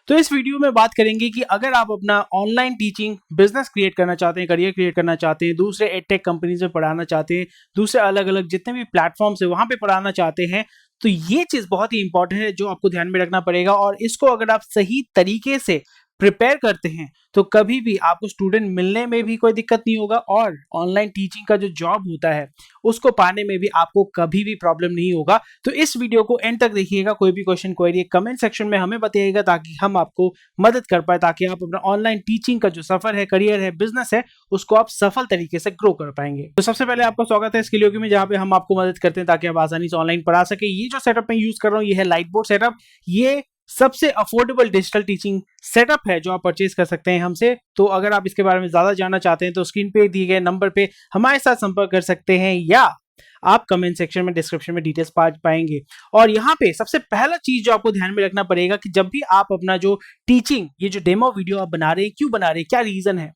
तो इस वीडियो में बात करेंगे कि अगर आप अपना ऑनलाइन टीचिंग बिजनेस क्रिएट करना चाहते हैं, करियर क्रिएट करना चाहते हैं, दूसरे एडटेक कंपनीज में पढ़ाना चाहते हैं, दूसरे अलग अलग जितने भी प्लेटफॉर्म्स है वहां पे पढ़ाना चाहते हैं, तो ये चीज बहुत ही इंपॉर्टेंट है जो आपको ध्यान में रखना पड़ेगा। और इसको अगर आप सही तरीके से प्रिपेयर करते हैं तो कभी भी आपको स्टूडेंट मिलने में भी कोई दिक्कत नहीं होगा और ऑनलाइन टीचिंग का जो जॉब होता है उसको पाने में भी आपको कभी भी प्रॉब्लम नहीं होगा। तो इस वीडियो को एंड तक देखिएगा। कोई भी क्वेश्चन क्वेरी कमेंट सेक्शन में हमें बताइएगा ताकि हम आपको मदद कर पाए, ताकि आप अपना ऑनलाइन टीचिंग का जो सफर है, करियर है, बिजनेस है, उसको आप सफल तरीके से ग्रो कर पाएंगे। तो सबसे पहले आपका स्वागत है स्किल योगी में, जहां पे हम आपको मदद करते हैं ताकि आप आसानी से ऑनलाइन पढ़ा सके। ये जो सेटअप मैं यूज कर रहा हूँ ये है लाइट बोर्ड सेटअप। ये सबसे अफोर्डेबल डिजिटल टीचिंग सेटअप है जो आप परचेज कर सकते हैं हमसे। तो अगर आप इसके बारे में ज्यादा जानना चाहते हैं तो स्क्रीन पे दिए गए नंबर पे हमारे साथ संपर्क कर सकते हैं या आप कमेंट सेक्शन में, डिस्क्रिप्शन में डिटेल्स पा पाएंगे। और यहाँ पे सबसे पहला चीज जो आपको ध्यान में रखना पड़ेगा कि जब भी आप अपना जो टीचिंग, ये जो डेमो वीडियो आप बना रहे हैं, क्यों बना रहे हैं, क्या रीजन है।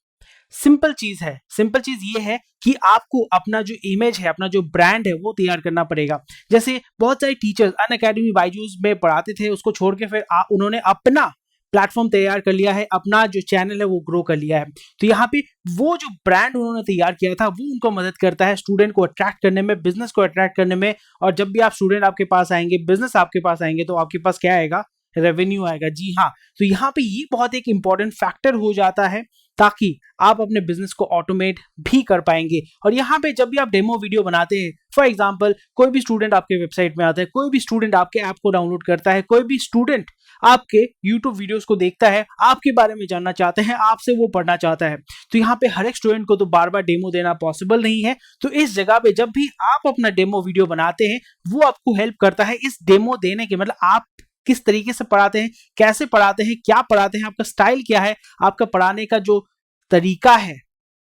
सिंपल चीज ये है कि आपको अपना जो इमेज है, अपना जो ब्रांड है वो तैयार करना पड़ेगा। जैसे बहुत सारे टीचर्स अनअकैडमी, बायजूस में पढ़ाते थे, उसको छोड़ के फिर उन्होंने अपना प्लेटफॉर्म तैयार कर लिया है, अपना जो चैनल है वो ग्रो कर लिया है। तो यहाँ पे वो जो ब्रांड उन्होंने तैयार किया था वो उनको मदद करता है स्टूडेंट को अट्रैक्ट करने में, बिजनेस को अट्रैक्ट करने में। और जब भी आप स्टूडेंट आपके पास आएंगे, बिजनेस आपके पास आएंगे, तो आपके पास क्या आएगा, रेवेन्यू आएगा। जी हाँ, तो यहाँ पे ये बहुत एक इंपॉर्टेंट फैक्टर हो जाता है ताकि आप अपने बिजनेस को ऑटोमेट भी कर पाएंगे। और यहाँ पे जब भी आप डेमो वीडियो बनाते हैं, फॉर एग्जांपल कोई भी स्टूडेंट आपके वेबसाइट में आता है, कोई भी स्टूडेंट आपके ऐप को डाउनलोड करता है, कोई भी स्टूडेंट आपके यूट्यूब वीडियोस को देखता है, आपके बारे में जानना चाहते हैं, आपसे वो पढ़ना चाहता है, तो यहाँ पे हर एक स्टूडेंट को तो बार बार डेमो देना पॉसिबल नहीं है। तो इस जगह पे जब भी आप अपना डेमो वीडियो बनाते हैं वो आपको हेल्प करता है इस डेमो देने के, मतलब आप किस तरीके से पढ़ाते हैं, कैसे पढ़ाते हैं, क्या पढ़ाते हैं, आपका स्टाइल क्या है, आपका पढ़ाने का जो तरीका है,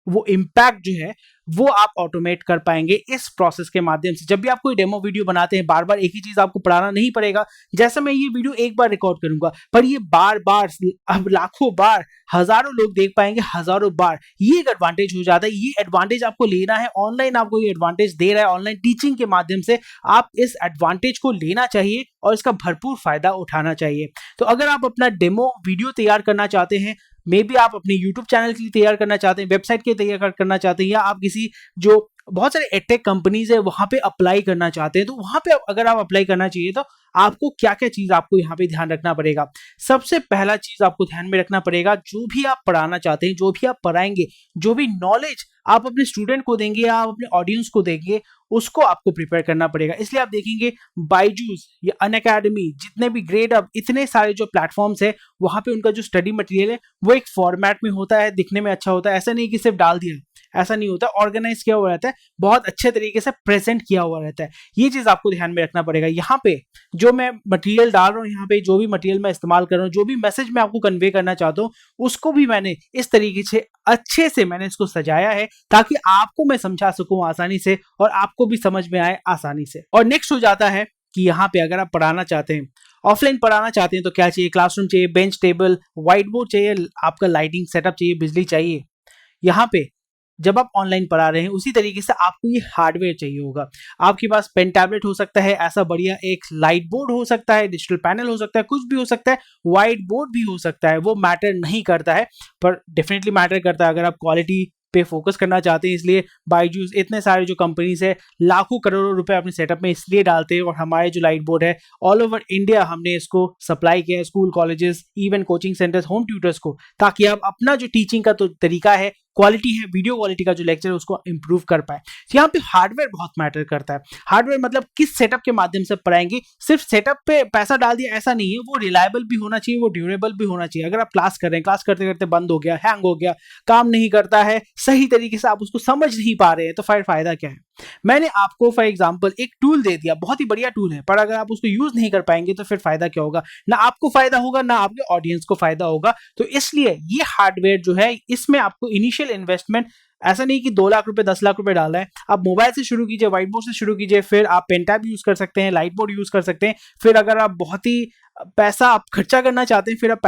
वो इम्पैक्ट जो है वो आप ऑटोमेट कर पाएंगे इस प्रोसेस के माध्यम से। जब भी आप कोई डेमो वीडियो बनाते हैं, बार बार एक ही चीज आपको पढ़ाना नहीं पड़ेगा। जैसे मैं ये वीडियो एक बार रिकॉर्ड करूंगा पर ये बार बार, अब लाखों बार, हजारों लोग देख पाएंगे, हजारों बार। ये एक एडवांटेज हो जाता है। ये एडवांटेज आपको लेना है, ऑनलाइन आपको ये एडवांटेज दे रहा है ऑनलाइन टीचिंग के माध्यम से। आप इस एडवांटेज को लेना चाहिए और इसका भरपूर फायदा उठाना चाहिए। तो अगर आप अपना डेमो वीडियो तैयार करना चाहते हैं, मे बी आप अपने यूट्यूब चैनल के लिए तैयार करना चाहते हैं, वेबसाइट के लिए तैयार करना चाहते हैं, या आप किसी जो बहुत सारे एडटेक कंपनीज है वहां पे अप्लाई करना चाहते हैं, तो वहां पे अगर आप अप्लाई करना चाहिए तो आपको क्या क्या चीज आपको यहाँ पे ध्यान रखना पड़ेगा। सबसे पहला चीज आपको ध्यान में रखना पड़ेगा, जो भी आप पढ़ाना चाहते हैं, जो भी आप पढ़ाएंगे, जो भी नॉलेज आप अपने स्टूडेंट को देंगे या आप अपने ऑडियंस को देंगे, उसको आपको प्रिपेयर करना पड़ेगा। इसलिए आप देखेंगे बायजूस या अनअकैडमी, जितने भी ग्रेड अप, इतने सारे जो प्लेटफॉर्म्स है, वहां पे उनका जो स्टडी मटेरियल है वो एक फॉर्मेट में होता है, दिखने में अच्छा होता है। ऐसा नहीं कि सिर्फ डाल दिया, ऐसा नहीं होता, ऑर्गेनाइज किया हुआ रहता है, बहुत अच्छे तरीके से प्रेजेंट किया हुआ रहता है। ये चीज आपको ध्यान में रखना पड़ेगा। यहाँ पे जो मैं मटेरियल डाल रहा हूँ, यहाँ पे जो भी मटेरियल मैं इस्तेमाल कर रहा हूँ, जो भी मैसेज मैं आपको कन्वे करना चाहता हूँ, उसको भी मैंने इस तरीके से अच्छे से मैंने इसको सजाया है ताकि आपको मैं समझा सकूं आसानी से और आपको भी समझ में आए आसानी से। और नेक्स्ट हो जाता है कि यहाँ पे अगर आप पढ़ाना चाहते हैं, ऑफलाइन पढ़ाना चाहते हैं, तो क्या चाहिए, क्लासरूम चाहिए, बेंच टेबल, व्हाइट बोर्ड चाहिए, आपका लाइटिंग सेटअप चाहिए, बिजली चाहिए। यहाँ पे जब आप ऑनलाइन पढ़ा रहे हैं उसी तरीके से आपको ये हार्डवेयर चाहिए होगा। आपके पास पेन टैबलेट हो सकता है, ऐसा बढ़िया एक लाइट बोर्ड हो सकता है, डिजिटल पैनल हो सकता है, कुछ भी हो सकता है, व्हाइट बोर्ड भी हो सकता है, वो मैटर नहीं करता है, पर डेफिनेटली मैटर करता है अगर आप क्वालिटी पे फोकस करना चाहते हैं। इसलिए बायजूस, इतने सारे जो कंपनीज है, लाखों करोड़ों रुपए अपने सेटअप में इसलिए डालते हैं। और हमारे जो लाइट बोर्ड है ऑल ओवर इंडिया हमने इसको सप्लाई किया है school, colleges, even coaching centres, home tutors को, ताकि आप अपना जो टीचिंग का तो तरीका है, क्वालिटी है, वीडियो क्वालिटी का जो लेक्चर है, उसको इंप्रूव कर पाए। तो यहाँ पे हार्डवेयर बहुत मैटर करता है। हार्डवेयर मतलब किस सेटअप के माध्यम से पढ़ाएंगे। सिर्फ सेटअप पे पैसा डाल दिया ऐसा नहीं है, वो रिलायबल भी होना चाहिए, वो ड्यूरेबल भी होना चाहिए। अगर आप क्लास कर रहे हैं, क्लास करते करते बंद हो गया, हैंग हो गया, काम नहीं करता है, सही तरीके से आप उसको समझ नहीं पा रहे हैं, तो फिर फायदा क्या है। मैंने आपको फॉर एग्जांपल एक टूल दे दिया, बहुत ही बढ़िया टूल है, पर अगर आप उसको यूज नहीं कर पाएंगे तो फिर फायदा क्या होगा, ना आपको फायदा होगा ना आपके ऑडियंस को फायदा होगा। तो इसलिए ये हार्डवेयर जो है, इसमें आपको इनिशियल इन्वेस्टमेंट ऐसा नहीं कि 2 लाख रुपए 10 लाख रुपए डालना है। आप मोबाइल से शुरू कीजिए, व्हाइट बोर्ड से शुरू कीजिए, फिर आप पेन टैब यूज कर सकते हैं, लाइट बोर्ड यूज कर सकते हैं। फिर अगर आप बहुत ही पैसा आप खर्चा करना चाहते हैं, फिर आप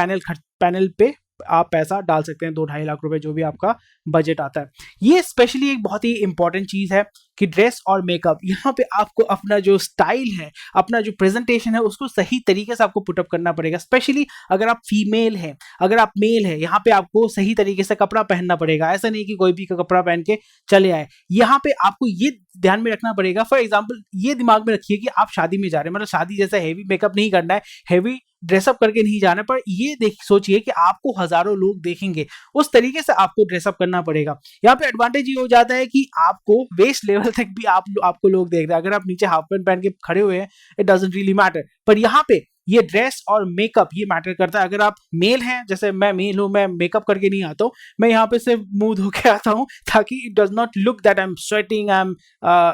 पैनल पे आप पैसा डाल सकते हैं, 2-2.5 लाख रुपए जो भी आपका बजट आता है। ये स्पेशली एक बहुत ही इंपॉर्टेंट चीज है कि ड्रेस और मेकअप, यहाँ पे आपको अपना जो स्टाइल है, अपना जो प्रेजेंटेशन है, उसको सही तरीके से आपको पुटअप करना पड़ेगा। स्पेशली अगर आप फीमेल हैं, अगर आप मेल है, यहाँ पे आपको सही तरीके से कपड़ा पहनना पड़ेगा। ऐसा नहीं कि कोई भी कपड़ा पहन के चले आए। यहाँ पे आपको ये ध्यान में रखना पड़ेगा, फॉर एग्जाम्पल ये दिमाग में रखिए कि आप शादी में जा रहे हैं, मतलब शादी जैसा हैवी मेकअप नहीं करना है, हैवी ड्रेसअप करके नहीं जाना, पर ये देख सोचिए कि आपको हजारों लोग देखेंगे, उस तरीके से आपको ड्रेसअप करना पड़ेगा। यहाँ पे एडवांटेज ये हो जाता है कि आपको वेस्ट लेवल तक भी आपको लोग देख रहे हैं। अगर आप नीचे हाफ पैंट पहन के खड़े हुए हैं, इट डजंट रियली मैटर, पर यहाँ पे ये ड्रेस और मेकअप ये मैटर करता है। अगर आप मेल हैं, जैसे मैं मेल हूं, मैं मेकअप करके नहीं आता हूं, मैं यहाँ पे सिर्फ मुंह धो के आता हूं, ताकि it does not look that I am sweating, I am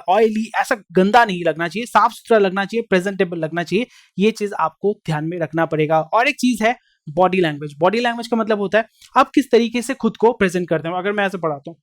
oily. ऐसा गंदा नहीं लगना चाहिए, साफ सुथरा लगना चाहिए, प्रेजेंटेबल लगना चाहिए। ये चीज आपको ध्यान में रखना पड़ेगा। और एक चीज है बॉडी लैंग्वेज। बॉडी लैंग्वेज का मतलब होता है आप किस तरीके से खुद को प्रेजेंट करते हैं। अगर मैं ऐसे पढ़ाता हूँ,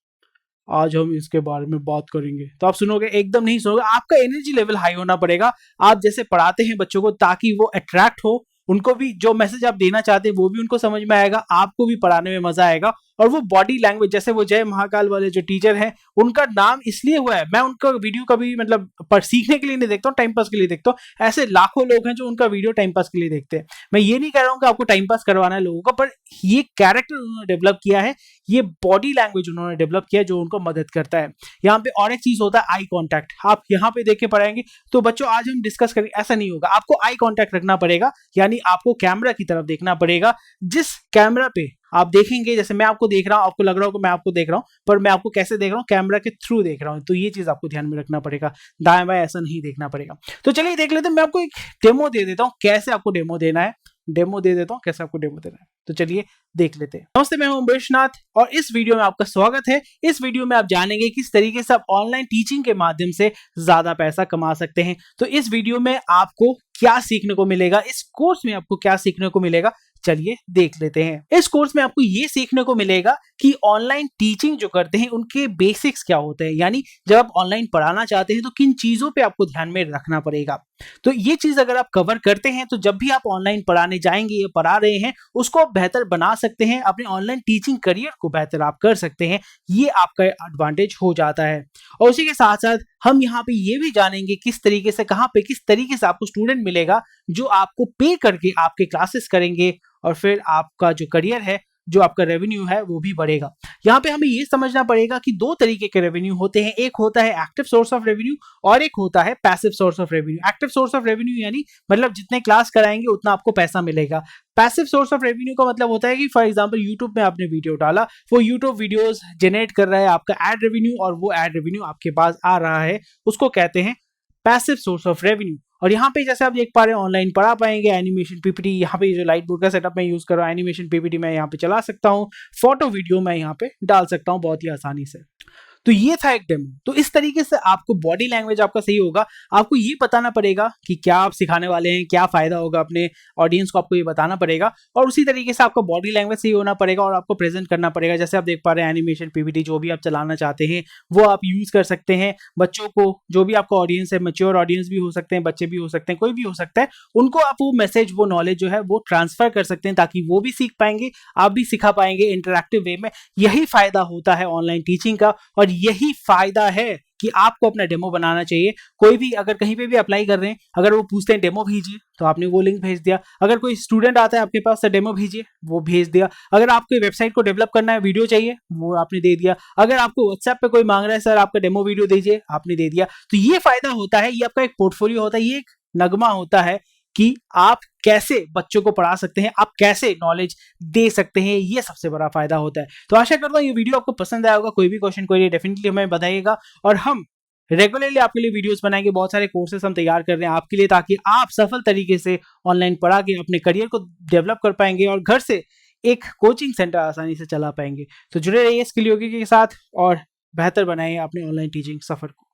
आज हम इसके बारे में बात करेंगे, तो आप सुनोगे, एकदम नहीं सुनोगे। आपका एनर्जी लेवल हाई होना पड़ेगा। आप जैसे पढ़ाते हैं बच्चों को, ताकि वो अट्रैक्ट हो, उनको भी जो मैसेज आप देना चाहते हैं वो भी उनको समझ में आएगा, आपको भी पढ़ाने में मजा आएगा। और वो बॉडी लैंग्वेज, जैसे वो जय महाकाल वाले जो टीचर हैं, उनका नाम इसलिए हुआ है, मैं उनका वीडियो कभी मतलब पर सीखने के लिए नहीं देखता हूँ, टाइम पास के लिए देखता हूँ। ऐसे लाखों लोग हैं जो उनका वीडियो टाइम पास के लिए देखते हैं। मैं ये नहीं कह रहा हूँ कि आपको टाइम पास करवाना है लोगों का, पर ये कैरेक्टर उन्होंने डेवलप किया है, ये बॉडी लैंग्वेज उन्होंने डेवलप किया है जो उनको मदद करता है। यहाँ पे और एक चीज होता है आई कॉन्टैक्ट। आप यहाँ पे देख के पढ़ाएंगे तो बच्चों आज हम डिस्कस करेंगे, ऐसा नहीं होगा। आपको आई कॉन्टैक्ट रखना पड़ेगा, यानी आपको कैमरा की तरफ देखना पड़ेगा। जिस कैमरा पे आप देखेंगे, जैसे मैं आपको देख रहा हूं, आपको लग रहा हो कि मैं आपको देख रहा हूं, पर मैं आपको कैसे देख रहा हूं, कैमरा के थ्रू देख रहा हूं। तो ये चीज आपको ध्यान में रखना पड़ेगा, दाएं बाएं ऐसा नहीं देखना पड़ेगा। तो चलिए देख लेते हैं, मैं आपको एक डेमो दे देता हूं, कैसे आपको डेमो देना है। डेमो दे देता हूं कैसे आपको डेमो देना है, तो चलिए देख लेते हैं। नमस्ते, मैं हूं उमेशनाथ और इस वीडियो में आपका स्वागत है। इस वीडियो में आप जानेंगे किस तरीके से आप ऑनलाइन टीचिंग के माध्यम से ज्यादा पैसा कमा सकते हैं। तो इस वीडियो में आपको क्या सीखने को मिलेगा, इस कोर्स में आपको क्या सीखने को मिलेगा, चलिए देख लेते हैं। इस कोर्स में आपको ये सीखने को मिलेगा कि ऑनलाइन टीचिंग जो करते हैं उनके बेसिक्स क्या होते हैं, यानी जब आप ऑनलाइन पढ़ाना चाहते हैं तो किन चीजों पे आपको ध्यान में रखना पड़ेगा। तो ये चीज अगर आप कवर करते हैं तो जब भी आप ऑनलाइन पढ़ाने जाएंगे या पढ़ा रहे हैं, उसको आप बेहतर बना सकते हैं, अपने ऑनलाइन टीचिंग करियर को बेहतर आप कर सकते हैं। ये आपका एडवांटेज हो जाता है। और उसी के साथ साथ हम यहाँ पे ये भी जानेंगे किस तरीके से, कहाँ पे, किस तरीके से आपको स्टूडेंट मिलेगा जो आपको पे करके आपके क्लासेस करेंगे, और फिर आपका जो करियर है, जो आपका रेवेन्यू है, वो भी बढ़ेगा। यहाँ पे हमें ये समझना पड़ेगा कि दो तरीके के रेवेन्यू होते हैं। एक होता है एक्टिव सोर्स ऑफ रेवेन्यू और एक होता है passive source of revenue. Active source of revenue यानी मतलब जितने क्लास कराएंगे उतना आपको पैसा मिलेगा। पैसिव सोर्स ऑफ रेवेन्यू का मतलब होता है कि फॉर एग्जांपल यूट्यूब में आपने वीडियो डाला, वो यूट्यूब वीडियोस जनरेट कर रहा है आपका एड रेवेन्यू, और वो एड रेवेन्यू आपके पास आ रहा है, उसको कहते हैं पैसिव सोर्स ऑफ रेवेन्यू। और यहाँ पे जैसे आप देख पा रहे हैं, ऑनलाइन पढ़ा पाएंगे, एनिमेशन पीपीटी, यहाँ पे जो लाइट बोर्ड का सेटअप मैं यूज कर रहा हूँ, एनिमेशन पीपीटी मैं यहाँ पे चला सकता हूँ, फोटो वीडियो मैं यहाँ पे डाल सकता हूँ बहुत ही आसानी से। तो ये था एक डेमो। तो इस तरीके से आपको बॉडी लैंग्वेज आपका सही होगा। आपको ये बताना पड़ेगा कि क्या आप सिखाने वाले हैं, क्या फायदा होगा अपने ऑडियंस को, आपको ये बताना पड़ेगा। और उसी तरीके से आपका बॉडी लैंग्वेज सही होना पड़ेगा और आपको प्रेजेंट करना पड़ेगा। जैसे आप देख पा रहे हैं, एनिमेशन पीपीटी जो भी आप चलाना चाहते हैं वो आप यूज कर सकते हैं। बच्चों को, जो भी आपका ऑडियंस है, मैच्योर ऑडियंस भी हो सकते हैं, बच्चे भी हो सकते हैं, कोई भी हो सकता है, उनको आप वो मैसेज, वो नॉलेज जो है वो ट्रांसफर कर सकते हैं, ताकि वो भी सीख पाएंगे, आप भी सिखा पाएंगे इंटरैक्टिव वे में। यही फायदा होता है ऑनलाइन टीचिंग का, और यही फायदा है कि आपको अपना डेमो बनाना चाहिए। कोई भी अगर कहीं पे भी अप्लाई कर रहे हैं, अगर वो पूछते हैं डेमो भेजिए, तो आपने वो लिंक भेज दिया। अगर कोई स्टूडेंट आता है आपके पास से डेमो भेजिए, वो भेज दिया। अगर आपको वेबसाइट को डेवलप करना है, वीडियो चाहिए, वो आपने दे दिया। अगर आपको व्हाट्सएप पे कोई मांग रहा है, सर आपका डेमो वीडियो दीजिए, आपने दे दिया। तो ये फायदा होता है, ये आपका एक पोर्टफोलियो होता है, ये एक नगमा होता है कि आप कैसे बच्चों को पढ़ा सकते हैं, आप कैसे नॉलेज दे सकते हैं। ये सबसे बड़ा फायदा होता है। तो आशा करता हूँ ये वीडियो आपको पसंद आया होगा। कोई भी क्वेश्चन, कोई डेफिनेटली हमें बताइएगा, और हम रेगुलरली आपके लिए वीडियोस बनाएंगे। बहुत सारे कोर्सेस हम तैयार कर रहे हैं आपके लिए, ताकि आप सफल तरीके से ऑनलाइन पढ़ा के अपने करियर को डेवलप कर पाएंगे और घर से एक कोचिंग सेंटर आसानी से चला पाएंगे। तो जुड़े रहिए स्किल योगी के साथ और बेहतर बनाइए अपने ऑनलाइन टीचिंग सफर को।